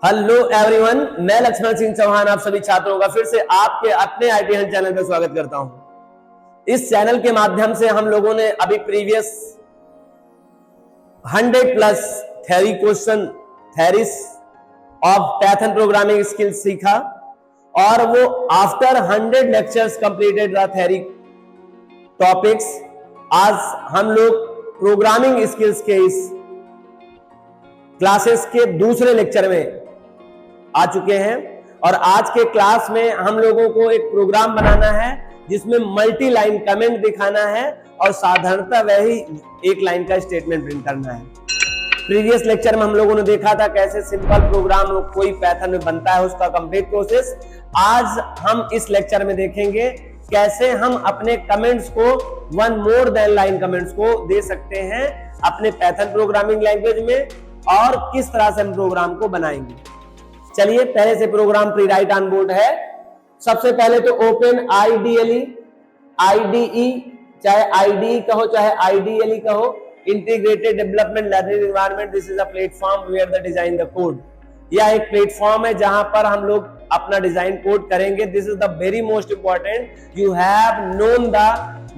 Hello everyone, मैं लक्ष्मण सिंह चौहान आप सभी छात्रों का फिर से आपके अपने आईटी हंट चैनल पर स्वागत करता हूं। इस चैनल के माध्यम से हम लोगों ने अभी previous 100+ theory question theories of Python programming skills सीखा और वो after 100 lectures completed the theory topics. आज हम लोग प्रोग्रामिंग स्किल्स के इस क्लासेस के दूसरे लेक्चर में आ चुके हैं और आज के क्लास में हम लोगों को एक प्रोग्राम बनाना है जिसमें मल्टी लाइन कमेंट दिखाना है और साधारणतः वही एक लाइन का स्टेटमेंट प्रिंट करना है। प्रीवियस लेक्चर में हम लोगों ने देखा था कैसे सिंपल प्रोग्राम कोई पाइथन में बनता है, उसका कंप्लीट प्रोसेस। आज हम इस लेक्चर में देखेंगे कैसे हम अपने कमेंट्स को one more than line comments को दे सकते हैं अपने पाइथन प्रोग्रामिंग लैंग्वेज में और किस तरह से हम प्रोग्राम को बनाएंगे। चलिए, पहले से program pre write on board है। सबसे पहले तो ओपन आईडीएलई, चाहे आईडीई कहो चाहे आईडीएलई कहो, integrated development learning environment. This is a platform where the design the code. यह एक प्लेटफॉर्म है जहां पर हम लोग अपना डिजाइन कोड करेंगे। This is the very most important, you have known the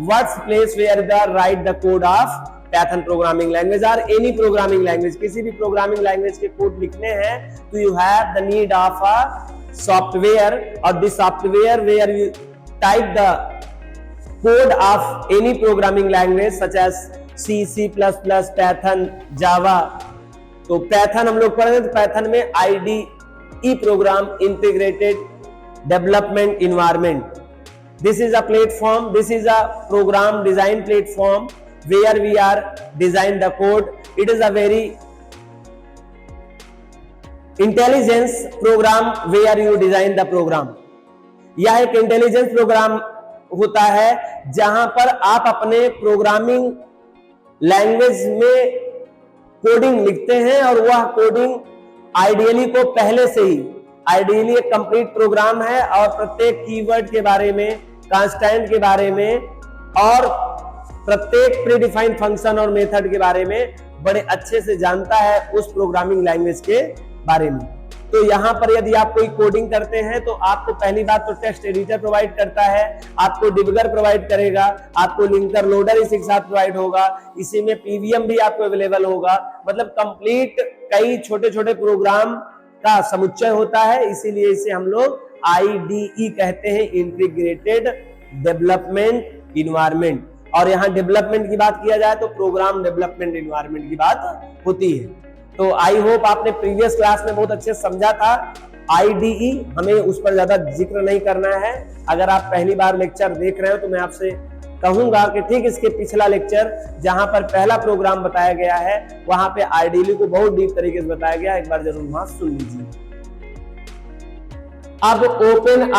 words place where the write the code of Python programming language और एनी प्रोग्रामिंग लैंग्वेज। किसी भी प्रोग्रामिंग लैंग्वेज के कोड लिखने हैं तो you have the need of a software और this software where you type the code of any programming language such as C, C plus plus, Python, Java. तो Python हम लोग पढ़ेंगे तो पाइथन में IDE program, integrated development environment. This is a platform, this is a program design platform where we are design the code. It is a very intelligence program where you design the program. यह एक intelligence programme होता है जहां पर आप अपने programming language में coding लिखते हैं और वह कोडिंग आइडियली को पहले से ही, आइडियली एक कंप्लीट प्रोग्राम है और प्रत्येक कीवर्ड के बारे में, कांस्टेंट के बारे में और प्रत्येक प्रीडिफाइंड फंक्शन और मेथड के बारे में बड़े अच्छे से जानता है उस प्रोग्रामिंग लैंग्वेज के बारे में। तो यहां पर यदि आप कोई कोडिंग करते हैं तो आपको पहली बात तो टेक्स्ट एडिटर प्रोवाइड करता है, आपको डिबगर प्रोवाइड करेगा, आपको लिंकर लोडर इसी के साथ प्रोवाइड होगा, इसी में पीवीएम भी आपको अवेलेबल होगा। मतलब कंप्लीट कई छोटे छोटे प्रोग्राम का समुच्चय होता है, इसीलिए इसे हम लोग आईडीई कहते हैं, इंटीग्रेटेड डेवलपमेंट इन्वायरमेंट। और यहाँ डेवलपमेंट की बात किया जाए तो प्रोग्राम डेवलपमेंट एनवायरनमेंट की बात होती है। तो आई होप आपने प्रीवियस क्लास में बहुत अच्छे समझा था। आईडीई हमें उस पर ज्यादा जिक्र नहीं करना है। अगर आप पहली बार लेक्चर देख रहे हो तो मैं आपसे कहूंगा कि ठीक इसके पिछला लेक्चर जहां पर पहला प्रोग्राम बताया गया है वहां पे आईडीई को बहुत डीप तरीके से बताया गया, एक बार जरूर वहां सुन लीजिए। अब open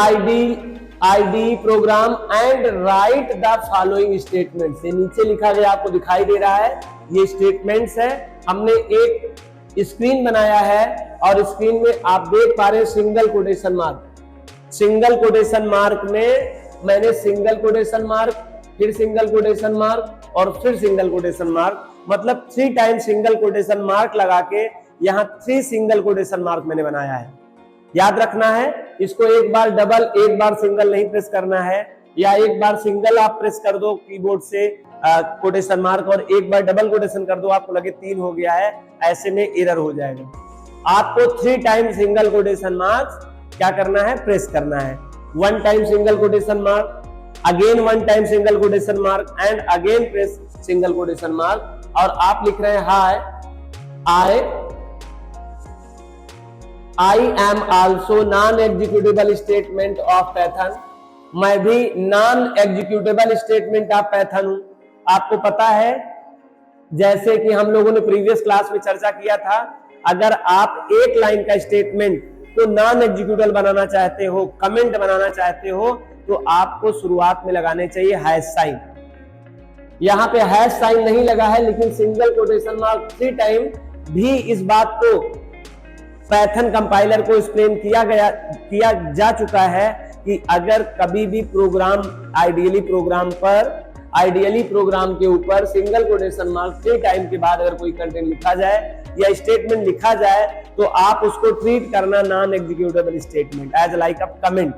ID program and write the following statements. ये नीचे लिखा गया आपको दिखाई दे रहा है, ये स्टेटमेंट्स है। हमने एक स्क्रीन बनाया है और स्क्रीन में आप देख पा रहे हैं single quotation mark. Single quotation mark में मैंने सिंगल कोटेशन मार्क, फिर सिंगल कोटेशन मार्क और फिर सिंगल कोटेशन मार्क, मतलब 3 टाइम सिंगल कोटेशन मार्क लगा के यहाँ 3 सिंगल कोटेशन मार्क मैंने बनाया है। याद रखना है, इसको एक बार डबल एक बार सिंगल नहीं प्रेस करना है, या एक बार सिंगल आप प्रेस कर दो कीबोर्ड से कोटेशन मार्क और एक बार डबल कोटेशन कर दो, आपको लगे 3 हो गया है, ऐसे में एरर हो जाएगा। आपको 3 टाइम सिंगल कोटेशन मार्क क्या करना है, प्रेस करना है। 1 time single quotation mark, again 1 time single quotation mark and again press single quotation mark. और आप लिख रहे हैं हाय I am also non-executable statement of Python। मैं भी non-executable statement of Python हूं। आपको पता है, जैसे कि हम लोगों ने प्रीवियस क्लास में चर्चा किया था, अगर आप एक लाइन का स्टेटमेंट को नॉन एग्जीक्यूटेबल बनाना चाहते हो, कमेंट बनाना चाहते हो, तो आपको शुरुआत में लगाने चाहिए हैश साइन। यहां पे हैश साइन नहीं लगा है, लेकिन सिंगल कोटेशन मार्क 3 टाइम भी इस बात को पाइथन कंपाइलर को एक्सप्लेन किया जा चुका है कि अगर कभी भी प्रोग्राम आइडियली प्रोग्राम के ऊपर सिंगल कोटेशन मार्क 3 टाइम के बाद अगर कोई कंटेंट लिखा जाए या स्टेटमेंट लिखा जाए तो आप उसको ट्रीट करना non executable statement as like a comment,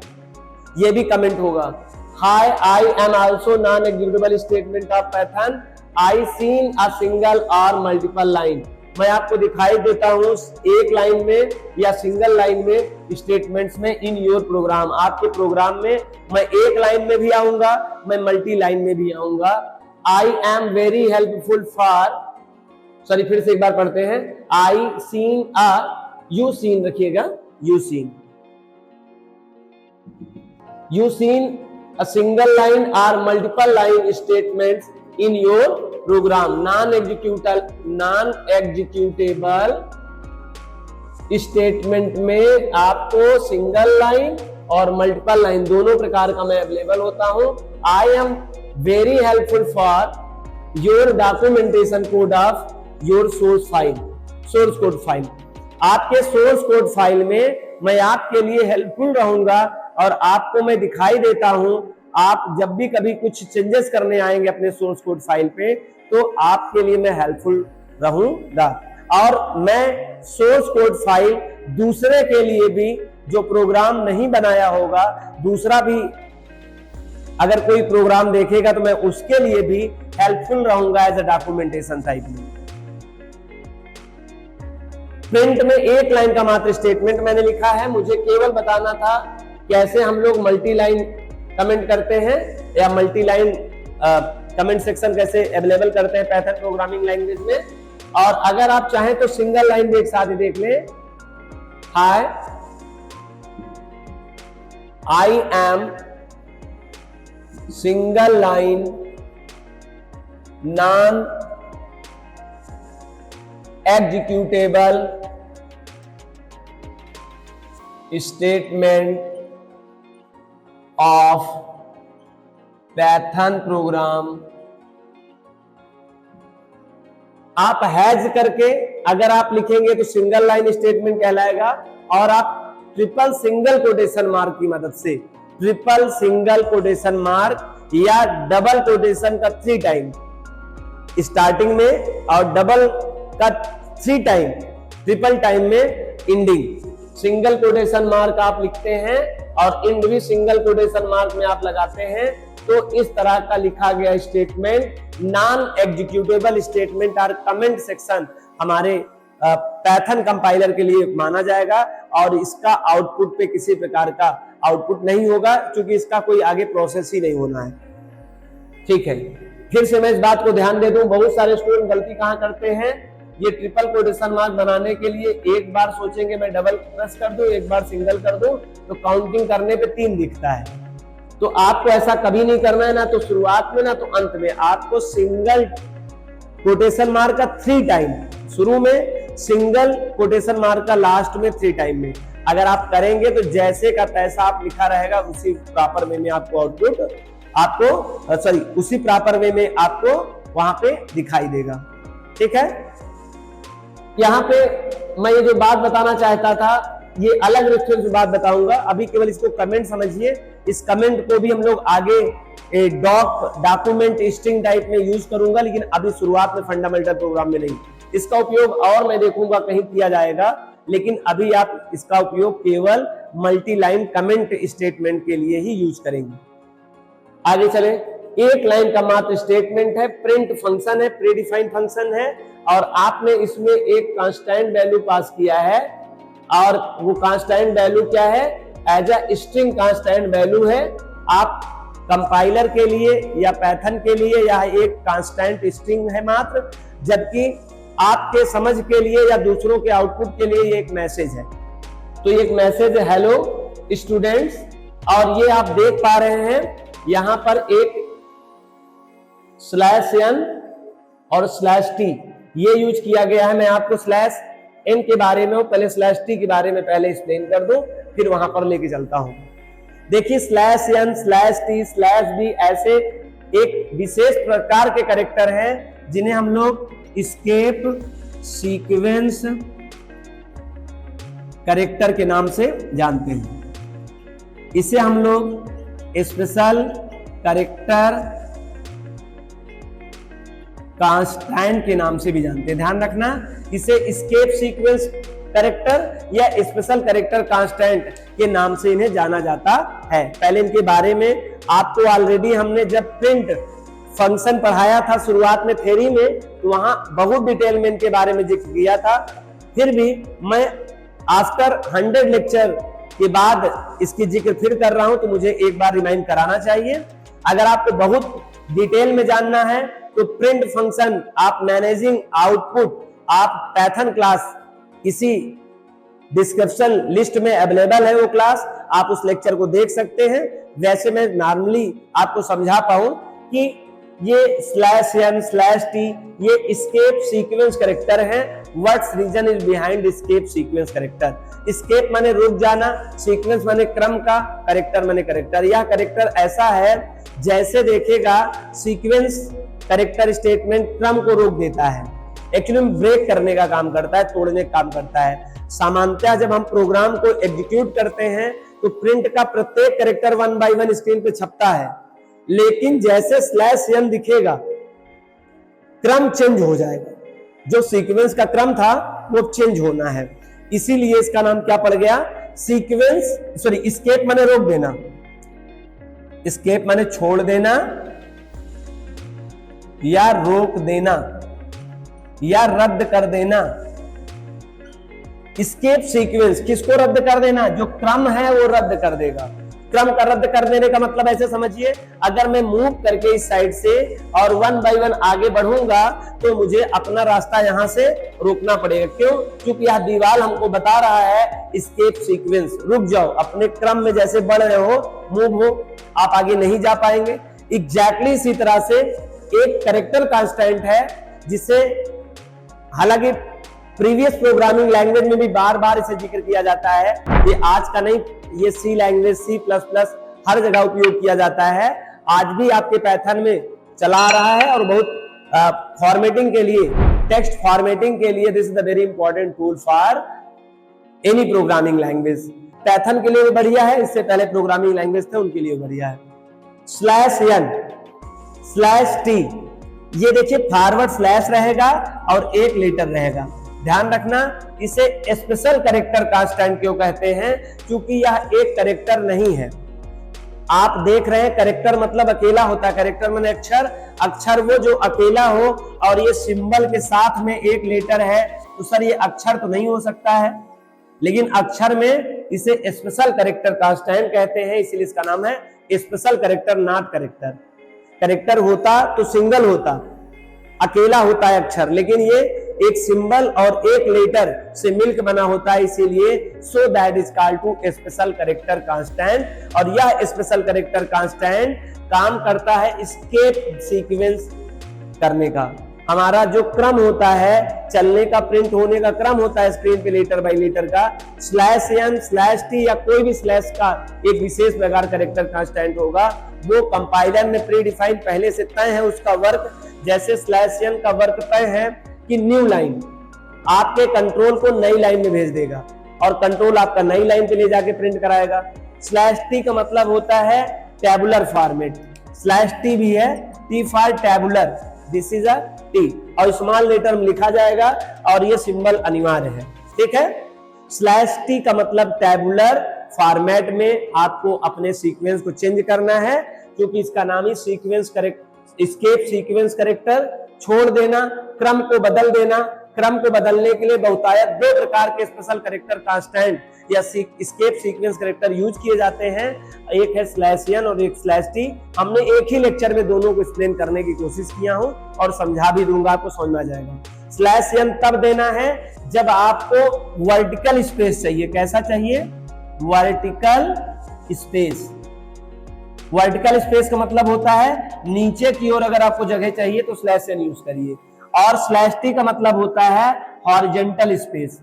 ये भी कमेंट होगा। Hi I am also non executable statement of Python, I seen a single और मल्टीपल लाइन। मैं आपको दिखाई देता हूं एक लाइन में या सिंगल लाइन में स्टेटमेंट्स में इन योर प्रोग्राम, आपके प्रोग्राम में मैं एक लाइन में भी आऊंगा, मैं मल्टी लाइन में भी आऊंगा। I am very helpful for, sorry फिर से एक बार पढ़ते हैं, I seen a, you seen रखिएगा, you seen a single line or multiple line statements in your program, non executable statement में आपको सिंगल लाइन और मल्टीपल लाइन दोनों प्रकार का मैं अवेलेबल होता हूं। आई am very helpful for your documentation code of your source code file. आपके सोर्स कोड फाइल में मैं आपके लिए हेल्पफुल रहूंगा और आपको मैं दिखाई देता हूं। आप जब भी कभी कुछ चेंजेस करने आएंगे अपने सोर्स कोड फाइल पे तो आपके लिए मैं हेल्पफुल रहूंगा। और मैं सोर्स कोड फाइल दूसरे के लिए भी, जो प्रोग्राम नहीं बनाया होगा, दूसरा भी अगर कोई प्रोग्राम देखेगा तो मैं उसके लिए भी हेल्पफुल रहूंगा एज अ डॉक्यूमेंटेशन टाइप में। प्रिंट में एक लाइन का मात्र स्टेटमेंट मैंने लिखा है, मुझे केवल बताना था कैसे हम लोग मल्टी लाइन कमेंट करते हैं या मल्टी लाइन कमेंट सेक्शन कैसे अवेलेबल करते हैं पाइथन प्रोग्रामिंग लैंग्वेज में। और अगर आप चाहें तो सिंगल लाइन भी एक साथ ही देख लें। Hi I am single line non executable statement of Python program. आप हैज करके अगर आप लिखेंगे तो सिंगल लाइन स्टेटमेंट कहलाएगा, और आप ट्रिपल सिंगल कोटेशन मार्क की मदद से, ट्रिपल सिंगल कोटेशन मार्क या डबल कोटेशन का 3 टाइम स्टार्टिंग में और डबल का 3 टाइम, ट्रिपल टाइम में एंडिंग, सिंगल कोटेशन मार्क आप लिखते हैं और एंड भी सिंगल कोटेशन मार्क में आप लगाते हैं, तो इस तरह का लिखा गया स्टेटमेंट नॉन एग्जीक्यूटेबल स्टेटमेंट और कमेंट सेक्शन हमारे पाइथन कंपाइलर के लिए माना जाएगा और इसका आउटपुट पे किसी प्रकार का आउटपुट नहीं होगा, क्योंकि इसका कोई आगे प्रोसेस ही नहीं होना है। ठीक है, फिर से मैं इस बात को ध्यान दे दूं, बहुत सारे स्टूडेंट गलती कहां करते हैं, ये ट्रिपल कोटेशन मार्क बनाने के लिए एक बार सोचेंगे मैं डबल प्रेस कर दूं, एक बार सिंगल कर दूं, तो काउंटिंग करने पे 3 दिखता है। तो आपको ऐसा कभी नहीं करना है, ना तो शुरुआत में ना तो अंत में। आपको सिंगल कोटेशन मार्क का 3 टाइम शुरू में, सिंगल कोटेशन मार्क का लास्ट में 3 टाइम में अगर आप करेंगे तो जैसे का तैसा आप लिखा रहेगा, उसी प्रॉपर वे में आपको आउटपुट उसी प्रॉपर वे में आपको वहां पे दिखाई देगा। ठीक है, यहाँ पे मैं ये जो बात बताना चाहता था ये अलग रेफरेंस बात बताऊंगा, अभी केवल इसको कमेंट समझिए। इस कमेंट को भी हम लोग आगे डॉक्यूमेंट स्ट्रिंग टाइप में यूज करूंगा, लेकिन अभी शुरुआत में फंडामेंटल प्रोग्राम में नहीं। इसका उपयोग और मैं देखूंगा कहीं किया जाएगा, लेकिन अभी आप इसका उपयोग केवल मल्टी लाइन कमेंट स्टेटमेंट के लिए ही यूज करेंगे। आगे चले, एक लाइन का मात्र स्टेटमेंट है, प्रिंट फंक्शन है, प्रीडिफाइंड फंक्शन है, और आपने इसमें एक कांस्टेंट वैल्यू पास किया है, और वो कांस्टेंट वैल्यू क्या है, as a string constant value है। आप कंपाइलर के लिए या पाइथन के लिए यह एक कांस्टेंट स्ट्रिंग है मात्र, जबकि आपके समझ के लिए या दूसरों के आउटपुट के लिए ये एक मैसेज है। तो ये एक मैसेज है, हेलो स्टूडेंट्स, और ये आप देख पा रहे हैं यहां पर एक /n और /t ये यूज किया गया है। मैं आपको /n के बारे में पहले /t के बारे में पहले एक्सप्लेन कर दूं, फिर वहां पर लेके चलता हूं। देखिए /n, /t, /b ऐसे एक विशेष प्रकार के कैरेक्टर हैं जिन्हें हम लोग एस्केप सीक्वेंस कैरेक्टर के नाम से जानते हैं। इसे हम लोग स्पेशल कैरेक्टर कांस्टेंट के नाम से भी जानते हैं। ध्यान रखना, इसे एस्केप सीक्वेंस कैरेक्टर या स्पेशल कैरेक्टर कांस्टेंट के नाम से इन्हें जाना जाता है। पहले इनके बारे में आपको ऑलरेडी हमने जब प्रिंट फंक्शन पढ़ाया था शुरुआत में थ्योरी में, तो वहां बहुत डिटेल में इनके बारे में जिक्र किया था। फिर भी मैं आफ्टर 100 लेक्चर के बाद इसकी जिक्र फिर कर रहा हूं, तो मुझे एक बार रिमाइंड कराना चाहिए। अगर आपको बहुत डिटेल में जानना है तो प्रिंट फंक्शन आप मैनेजिंग आउटपुट आप पाइथन क्लास इसी डिस्क्रिप्शन लिस्ट में अवेलेबल है, वो क्लास आप उस लेक्चर को देख सकते हैं। वैसे मैं नॉर्मली आपको समझा पाऊं कि ये /n/t ये एस्केप सीक्वेंस कैरेक्टर है। What's reason is behind escape sequence character? Escape माने रुक जाना, सीक्वेंस माने क्रम का, कैरेक्टर माने कैरेक्टर। यह कैरेक्टर ऐसा है जैसे देखिएगा सीक्वेंस कैरेक्टर स्टेटमेंट क्रम को रोक देता है, एक्चुअली ब्रेक करने का काम करता है, तोड़ने का काम करता है। सामान्यतः जब हम प्रोग्राम को एग्जीक्यूट करते हैं तो प्रिंट का प्रत्येक कैरेक्टर 1 बाय 1 स्क्रीन पे छपता है, लेकिन जैसे /n दिखेगा क्रम चेंज हो जाएगा, जो सीक्वेंस का क्रम था वो चेंज होना है। इसीलिए इसका नाम क्या पड़ गया? एस्केप माने रोक देना, एस्केप माने छोड़ देना या रोक देना या रद्द कर देना। एस्केप सीक्वेंस किसको रद्द कर देना? जो क्रम है वो रद्द कर देगा। क्रम का रद्द कर देने का मतलब ऐसे समझिए, अगर मैं मूव करके इस साइड से और 1 बाय 1 आगे बढ़ूंगा तो मुझे अपना रास्ता यहां से रोकना पड़ेगा। क्यों? क्योंकि यह दीवार हमको बता रहा है एस्केप सीक्वेंस, रुक जाओ, अपने क्रम में जैसे बढ़ रहे हो, मूव हो, आप आगे नहीं जा पाएंगे। एग्जैक्टली इसी तरह से एक कैरेक्टर कांस्टेंट है जिसे हालांकि प्रीवियस प्रोग्रामिंग लैंग्वेज में भी बार बार इसे जिक्र किया जाता है, ये आज का नहीं, ये सी लैंग्वेज C++ हर जगह उपयोग किया जाता है। आज भी आपके पाइथन में चला रहा है और बहुत फॉर्मेटिंग के लिए, टेक्स्ट फॉर्मेटिंग के लिए this is the very important tool for any programming language. Python के लिए बढ़िया है, इससे पहले प्रोग्रामिंग लैंग्वेज थे उनके लिए बढ़िया है। /n/t ये देखिए फॉरवर्ड स्लैश रहेगा और एक लेटर रहेगा। ध्यान रखना, इसे स्पेशल कैरेक्टर कांस्टेंट क्यों कहते हैं? क्योंकि यह एक कैरेक्टर नहीं है। आप देख रहे हैं कैरेक्टर मतलब अकेला होता है, कैरेक्टर माने अक्षर, अक्षर वो जो अकेला हो और ये सिंबल के साथ में एक लेटर है, तो सर ये अक्षर तो नहीं हो सकता है, लेकिन अक्षर में इसे स्पेशल कैरेक्टर कांस्टेंट कहते हैं, इसलिए इसका नाम है special character, not character. Character होता तो सिंगल होता, अकेला होता है अक्षर, लेकिन ये एक सिंबल और एक लेटर से मिलकर बना होता है, इसीलिए so that is called to special character constant. और यह स्पेशल कैरेक्टर कांस्टेंट काम करता है एस्केप सीक्वेंस करने का। हमारा जो क्रम होता है चलने का, प्रिंट होने का क्रम होता है स्क्रीन पे लेटर बाय लेटर का, /n/t या कोई भी स्लैश का एक विशेष प्रकार कैरेक्टर कांस्टेंट होगा, वो कंपाइलर में प्री डिफाइंड पहले से तय है उसका वर्क। जैसे /n का वर्क तय है कि न्यू लाइन आपके कंट्रोल को नई लाइन में भेज देगा और कंट्रोल आपका नई लाइन पे ले जाके प्रिंट कराएगा। /t का मतलब होता है टैबुलर फॉर्मेट, /t भी है, T for tabular, this is a T, और स्मॉल लेटर में लिखा जाएगा और ये सिंबल अनिवार्य है, ठीक है। /t का मतलब टैबुलर फॉर्मेट में आपको अपने सीक्वेंस को चेंज करना है, क्योंकि इसका नाम ही सीक्वेंस एस्केप सीक्वेंस कैरेक्टर, छोड़ देना, क्रम को बदल देना। क्रम को बदलने के लिए बहुतायत 2 प्रकार के स्पेशल कैरेक्टर कांस्टेंट या एस्केप सीक्वेंस कैरेक्टर यूज किए जाते हैं, एक है /n और एक /t। हमने एक ही लेक्चर में दोनों को एक्सप्लेन करने की कोशिश किया हूं और समझा भी दूंगा, आपको समझ में आ जाएगा। /n तब देना है जब आपको वर्टिकल स्पेस चाहिए। कैसा चाहिए? Vertical space. वर्टिकल स्पेस का मतलब होता है नीचे की ओर अगर आपको जगह चाहिए तो /n यूज करिए, और /t का मतलब होता है हॉरिजॉन्टल स्पेस।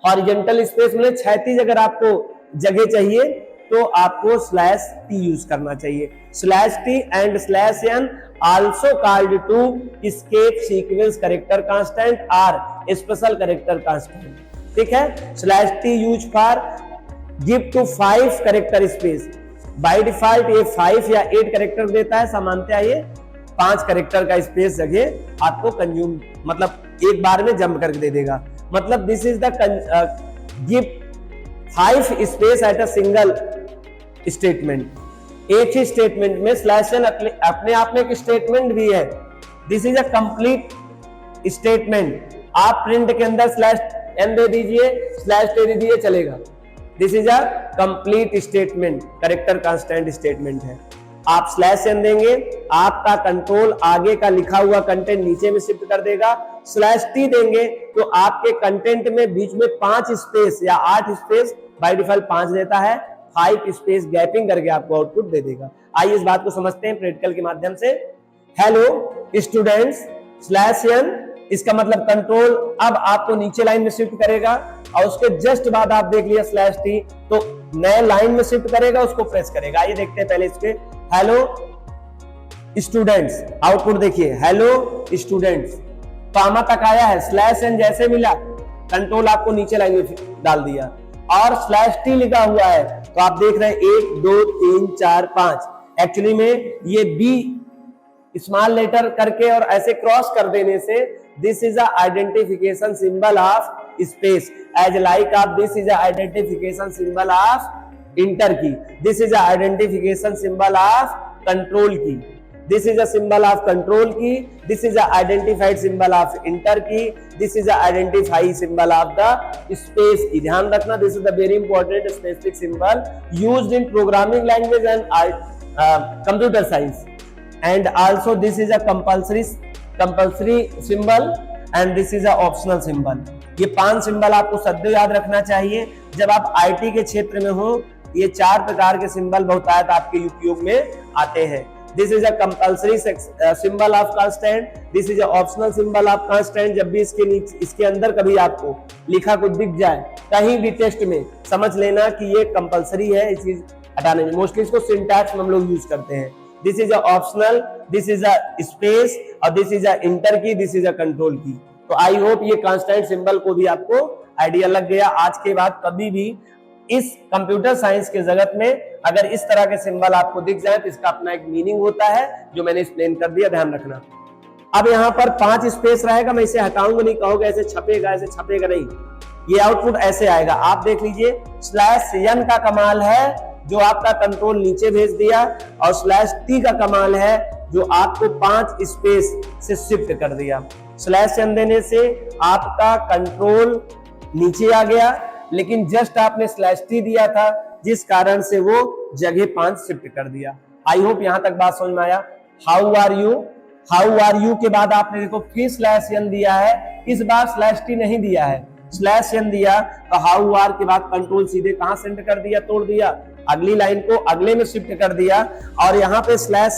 हॉरिजॉन्टल स्पेस में क्षैतिज अगर आपको जगह चाहिए तो आपको /t यूज करना चाहिए। /t and /n also called to escape sequence character constant or special character constant, ठीक है। /t use for give to 5 character space. By default ये 5 या 8 कैरेक्टर देता है, सामान्यतः ये 5 कैरेक्टर का स्पेस जगह आपको कंज्यूम मतलब एक बार में जंप करके दे देगा। मतलब this is the give 5 space at a single statement. एक ही स्टेटमेंट में स्लैश एन अपने आप में एक स्टेटमेंट भी है। This is a complete statement. आप प्रिंट के अंदर स्लैश एन दे दीजिए, स्लैश दे दीजिए, चलेगा। This is a complete statement, character constant statement है। आप स्लैश एन देंगे, आपका कंट्रोल आगे का लिखा हुआ कंटेंट नीचे में शिफ्ट कर देगा। स्लैश टी देंगे तो आपके कंटेंट में बीच में 5 स्पेस या 8 स्पेस, बाय डिफॉल्ट 5 देता है, 5 स्पेस गैपिंग करके आपको आउटपुट दे देगा। आइए इस बात को समझते हैं प्रैक्टिकल के माध्यम से। हेलो स्टूडेंट्स स्लैश एन, इसका मतलब कंट्रोल अब आपको नीचे लाइन में शिफ्ट करेगा और उसके जस्ट बाद आप देख लिया स्लैश टी तो नए लाइन में शिफ्ट करेगा, उसको प्रेस करेगा। आइए देखते हैं पहले इसके हेलो स्टूडेंट्स, आउटपुट देखिए हेलो स्टूडेंट्स, कॉमा तक आया है, स्लैश एन जैसे मिला कंट्रोल आपको नीचे लाइन में डाल दिया और स्लैश टी लिखा हुआ है तो आप देख रहे हैं 1 2 3 4 5। एक्चुअली में ये बी स्मॉल लेटर करके और ऐसे क्रॉस कर देने से this is a identification symbol of space, as like आप this is a identification symbol of enter key, this is a identification symbol of control key, this is a symbol of control key, this is a identified symbol of enter key, this is a identify symbol of the space key. ध्यान रखना this is the very important specific symbol used in programming language and computer science. And also this is a compulsory symbol and this is a optional symbol। ये 5 symbol आपको सदैव याद रखना चाहिए। जब आप आईटी के क्षेत्र में हो ये 4 प्रकार के सिंबल बहुतायत आपके उपयोग में आते हैं। This is a compulsory symbol of constant, this is a optional symbol of constant. जब भी इसके नीचे इसके अंदर कभी आपको लिखा कुछ दिख जाए कहीं भी टेस्ट में, समझ लेना कि ये कंपल्सरी है इस चीज हटाने में। मोस्टली इसको सिंटैक्स में हम लोग यूज करते हैं। This is a optional, this is a space और this is a inter key, this is a control की। तो आई होप ये कांस्टेंट सिंबल को भी आपको आइडिया लग गया। आज के बाद कभी भी इस कंप्यूटर साइंस के जगत में अगर इस तरह के सिंबल आपको दिख जाए तो इसका अपना एक मीनिंग होता है जो मैंने एक्सप्लेन कर दिया, ध्यान रखना। अब यहाँ पर 5 स्पेस रहेगा, मैं इसे हटाऊंगा नहीं, कहोगे ऐसे छपेगा नहीं, ये आउटपुट ऐसे आएगा। आप देख लीजिए स्लैश एन का कमाल है जो आपका कंट्रोल नीचे भेज दिया और स्लैश टी का कमाल है जो आपको 5 स्पेस से शिफ्ट कर दिया। स्लैश एन देने से आपका कंट्रोल नीचे आ गया लेकिन जस्ट आपने स्लैश टी दिया था जिस कारण से वो जगह 5 शिफ्ट कर दिया। आई होप यहां तक बात समझ में आया। हाउ आर यू के बाद आपने देखो फिर स्लैश एन दिया है, इस बार स्लैश टी नहीं दिया है, स्लैश एन दिया तो हाउ आर के बाद कंट्रोल सीधे कहां सेंड कर दिया, तोड़ दिया, अगली लाइन को अगले में शिफ्ट कर दिया और यहाँ पे स्लैश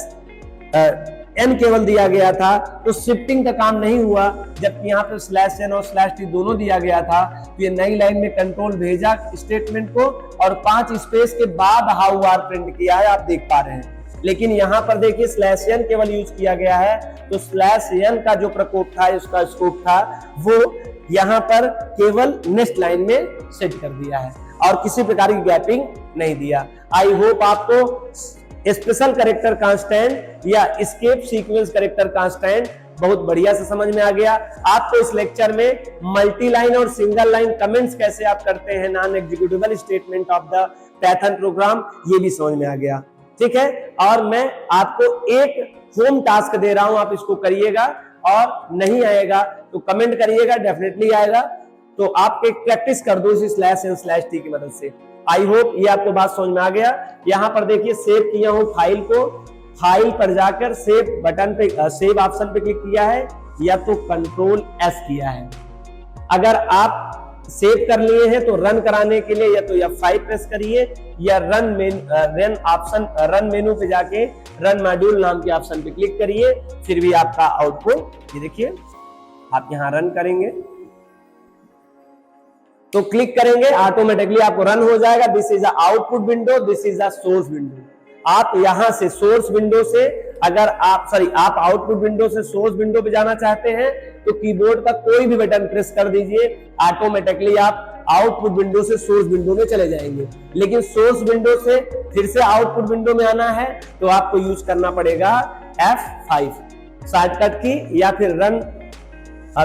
एन केवल दिया गया था तो शिफ्टिंग का काम नहीं हुआ, जबकि यहाँ पे स्लैश एन और स्लैश टी दोनों दिया गया था तो ये नई लाइन में कंट्रोल भेजा स्टेटमेंट को और 5 स्पेस के बाद हाउ आर प्रिंट किया है, आप देख पा रहे हैं। लेकिन यहाँ पर देखिए स्लैश एन केवल यूज किया गया है तो स्लैश एन का जो प्रकोप था, उसका स्कोप था, वो यहाँ पर केवल नेक्स्ट लाइन में सेट कर दिया है और किसी प्रकार की गैपिंग नहीं दिया। आई होप आपको स्पेशल कैरेक्टर कांस्टेंट या एस्केप सीक्वेंस कैरेक्टर कांस्टेंट बहुत बढ़िया से समझ में आ गया। आपको इस लेक्चर में मल्टी लाइन और सिंगल लाइन कमेंट्स कैसे आप करते हैं non executable statement of the Python programme ये भी समझ में आ गया, ठीक है। और मैं आपको एक होम टास्क दे रहा हूं, आप इसको करिएगा और नहीं आएगा तो कमेंट करिएगा, डेफिनेटली आएगा तो आप एक प्रैक्टिस कर दो इसी स्लैश एन स्लैश टी की मदद से। आई होप ये आपको बात समझ में आ गया। यहां पर देखिए सेव किया हूं फाइल को, फाइल पर जाकर सेव बटन पे सेव ऑप्शन पे क्लिक किया है या तो कंट्रोल एस किया है। अगर आप सेव कर लिए हैं तो रन कराने के लिए या तो F5 प्रेस करिए या रन मेनू पे जाके रन मॉड्यूल नाम के ऑप्शन पे क्लिक करिए, फिर भी आपका आउटपुट ये देखिए आप यहां रन करेंगे तो क्लिक करेंगे ऑटोमेटिकली आपको रन हो जाएगा। This is a output window, this is a source window. आप यहां से सोर्स विंडो से अगर आप आउटपुट विंडो से सोर्स विंडो पे जाना चाहते हैं तो कीबोर्ड का कोई भी बटन प्रेस कर दीजिए, ऑटोमेटिकली आप आउटपुट विंडो से सोर्स विंडो में चले जाएंगे। लेकिन सोर्स विंडो से फिर से आउटपुट विंडो में आना है तो आपको यूज करना पड़ेगा F5। शॉर्टकट की या फिर रन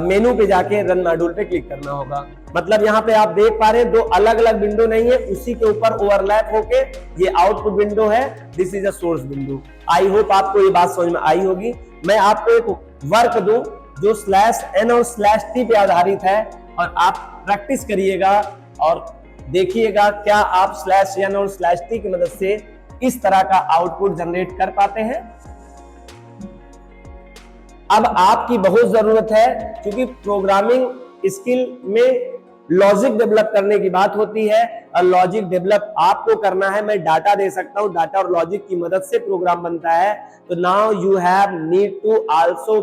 मेनू पे जाके रन मॉड्यूल पे क्लिक करना होगा। मतलब यहाँ पे आप देख पा रहे हैं दो अलग अलग विंडो नहीं है, उसी के ऊपर ओवरलैप होके ये आउटपुट विंडो है, this is a source window. I hope आपको ये बात समझ में आई होगी। मैं आपको एक वर्क दूं जो /n और /t पे आधारित है और आप प्रैक्टिस करिएगा और देखिएगा क्या आप /n और /t की मदद से इस तरह का आउटपुट जनरेट कर पाते हैं। अब आपकी बहुत जरूरत है, क्योंकि प्रोग्रामिंग स्किल में लॉजिक डेवलप करने की बात होती है और लॉजिक डेवलप आपको करना है। मैं डाटा दे सकता हूं, डाटा और लॉजिक की मदद से प्रोग्राम बनता है। तो now you have need to also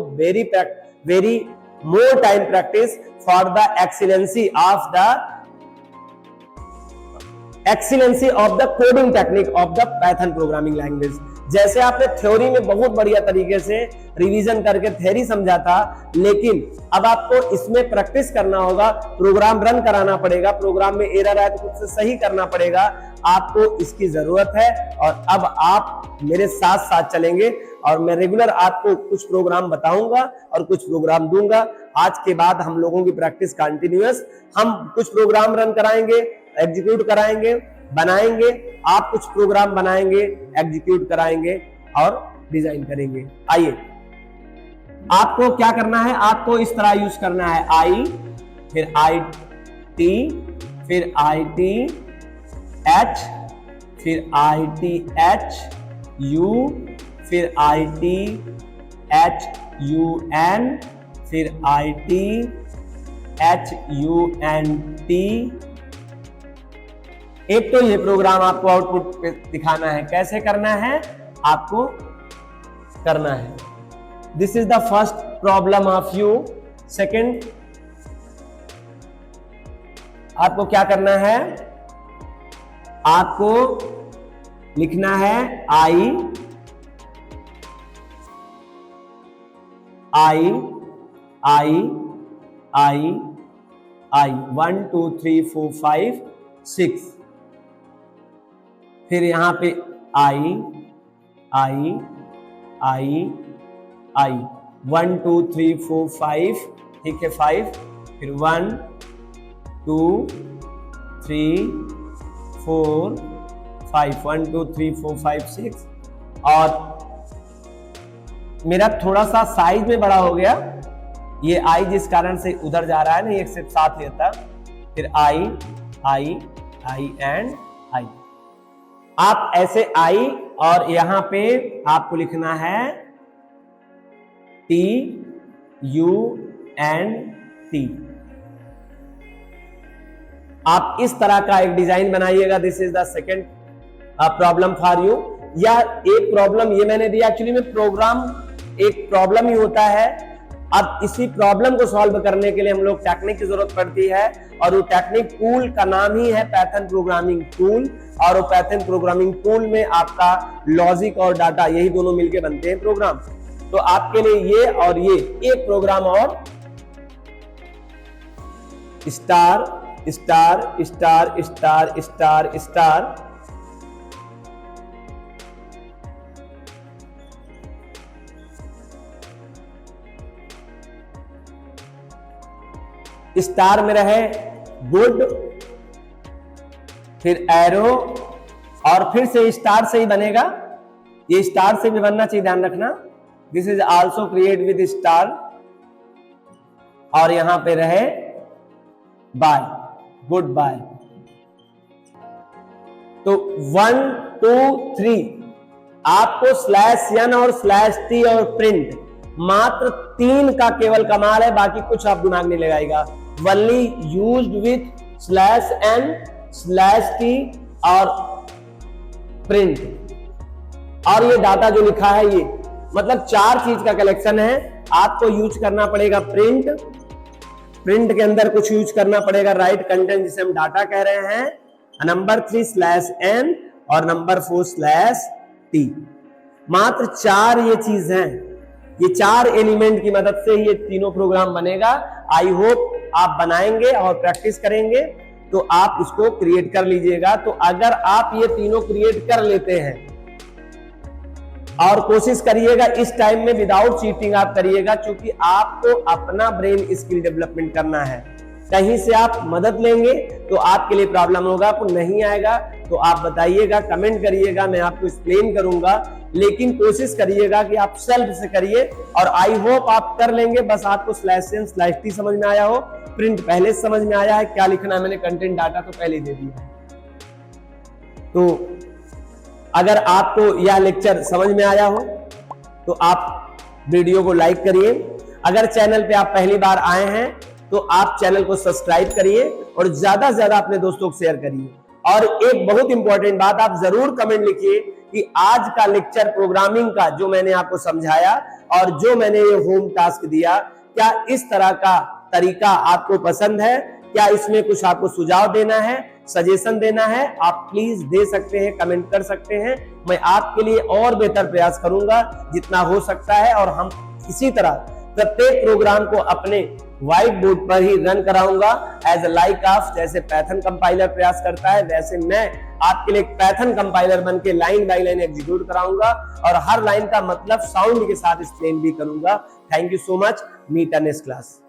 very more time practice for the excellency of the coding technique of the Python programming language. जैसे आपने थ्योरी में बहुत बढ़िया तरीके से रिवीजन करके थ्योरी समझा था, लेकिन अब आपको इसमें प्रैक्टिस करना होगा, प्रोग्राम रन कराना पड़ेगा, प्रोग्राम में एरर आए तो खुद से सही करना पड़ेगा, आपको इसकी जरूरत है। और अब आप मेरे साथ साथ चलेंगे और मैं रेगुलर आपको कुछ प्रोग्राम बताऊंगा और कुछ प्रोग्राम दूंगा। आज के बाद हम लोगों की प्रैक्टिस कंटिन्यूअस, हम कुछ प्रोग्राम रन कराएंगे, एग्जीक्यूट कराएंगे, बनाएंगे, आप कुछ प्रोग्राम बनाएंगे, एग्जीक्यूट कराएंगे और डिजाइन करेंगे। आइए, आपको क्या करना है, आपको इस तरह यूज करना है, आई फिर IT फिर ITH फिर ITHU फिर ITHUN फिर ITHUNT। एक तो ये प्रोग्राम आपको आउटपुट पे दिखाना है, कैसे करना है आपको करना है। This is the first problem of you. Second, आपको क्या करना है, आपको लिखना है I 1 2 3 4 5 6, फिर यहां पे I 1 2 3 4 5, ठीक है 5, फिर 1 2 3 4 5, 1 2 3 4 5 6। और मेरा थोड़ा सा साइज में बड़ा हो गया, ये I जिस कारण से उधर जा रहा है ना, एक से साथ लेता, फिर I एंड I। आप ऐसे I और यहां पे आपको लिखना है TUNT। आप इस तरह का एक डिजाइन बनाइएगा। This is the second problem for you. या एक प्रॉब्लम ये मैंने दिया, एक्चुअली में प्रोग्राम एक प्रॉब्लम ही होता है। अब इसी प्रॉब्लम को सॉल्व करने के लिए हम लोग टेक्निक की जरूरत पड़ती है, और वो टेक्निक टूल का नाम ही है पाइथन प्रोग्रामिंग टूल। और वो पाइथन प्रोग्रामिंग टूल में आपका लॉजिक और डाटा यही दोनों मिलके बनते हैं प्रोग्राम। तो आपके लिए ये और ये एक प्रोग्राम और star star star star star star star में रहे गुड, फिर एरो, और फिर से स्टार से ही बनेगा, ये स्टार से भी बनना चाहिए, ध्यान रखना। This is also create with star, और यहां पे रहे बाय, गुड बाय। तो 1 2 3 आपको /n और /t और प्रिंट मात्र 3 का केवल कमाल है, बाकी कुछ आप दिमाग नहीं लगाएगा। Only used with /n /t और प्रिंट, और ये डाटा जो लिखा है ये मतलब 4 चीज का कलेक्शन है। आपको यूज करना पड़ेगा प्रिंट, प्रिंट के अंदर कुछ यूज करना पड़ेगा राइट कंटेंट, जिसे हम डाटा कह रहे हैं, नंबर 3 /n और नंबर 4 /t। मात्र 4 ये चीज हैं, ये 4 एलिमेंट की मदद से ये तीनों प्रोग्राम बनेगा। आई होप आप बनाएंगे और प्रैक्टिस करेंगे तो आप इसको क्रिएट कर लीजिएगा। तो अगर आप ये तीनों क्रिएट कर लेते हैं और कोशिश करिएगा इस टाइम में विदाउट चीटिंग आप करिएगा, क्योंकि आपको अपना ब्रेन स्किल डेवलपमेंट करना है। कहीं से आप मदद लेंगे तो आपके लिए प्रॉब्लम होगा, आपको नहीं आएगा तो आप बताइएगा, कमेंट करिएगा, मैं आपको एक्सप्लेन करूंगा, लेकिन कोशिश करिएगा कि आप सेल्फ से करिए और आई होप आप कर लेंगे। बस आपको स्लैश एन स्लैश टी समझ में आया हो, प्रिंट पहले से समझ में आया है, क्या लिखना है मैंने कंटेंट डाटा तो पहले दे दिया है। तो अगर आपको यह लेक्चर समझ में आया हो तो आप वीडियो को लाइक करिए। अगर चैनल पे आप पहली बार आए हैं तो आप चैनल को सब्सक्राइब करिए और ज्यादा से ज्यादा अपने दोस्तों को शेयर करिए। और एक बहुत इंपॉर्टेंट बात, आप जरूर कमेंट लिखिए कि आज का लेक्चर प्रोग्रामिंग का जो मैंने आपको समझाया और जो मैंने ये होम टास्क दिया, क्या इस तरह का तरीका आपको पसंद है? क्या इसमें कुछ आपको सुझाव देना है, सजेशन देना है? आप प्लीज दे सकते हैं, कमेंट कर सकते हैं। मैं आपके लिए और बेहतर प्रयास करूंगा जितना हो सकता है, और हम इसी तरह प्रत्येक प्रोग्राम को अपने व्हाइट बोर्ड पर ही रन कराऊंगा एज लाइक ऑफ, जैसे पैथन कंपाइलर प्रयास करता है वैसे मैं आपके लिए एक पैथन कंपाइलर बन के लाइन बाय लाइन एग्जीक्यूट कराऊंगा और हर लाइन का मतलब साउंड के साथ एक्सप्लेन भी करूंगा। Thank you so much, meet in next class.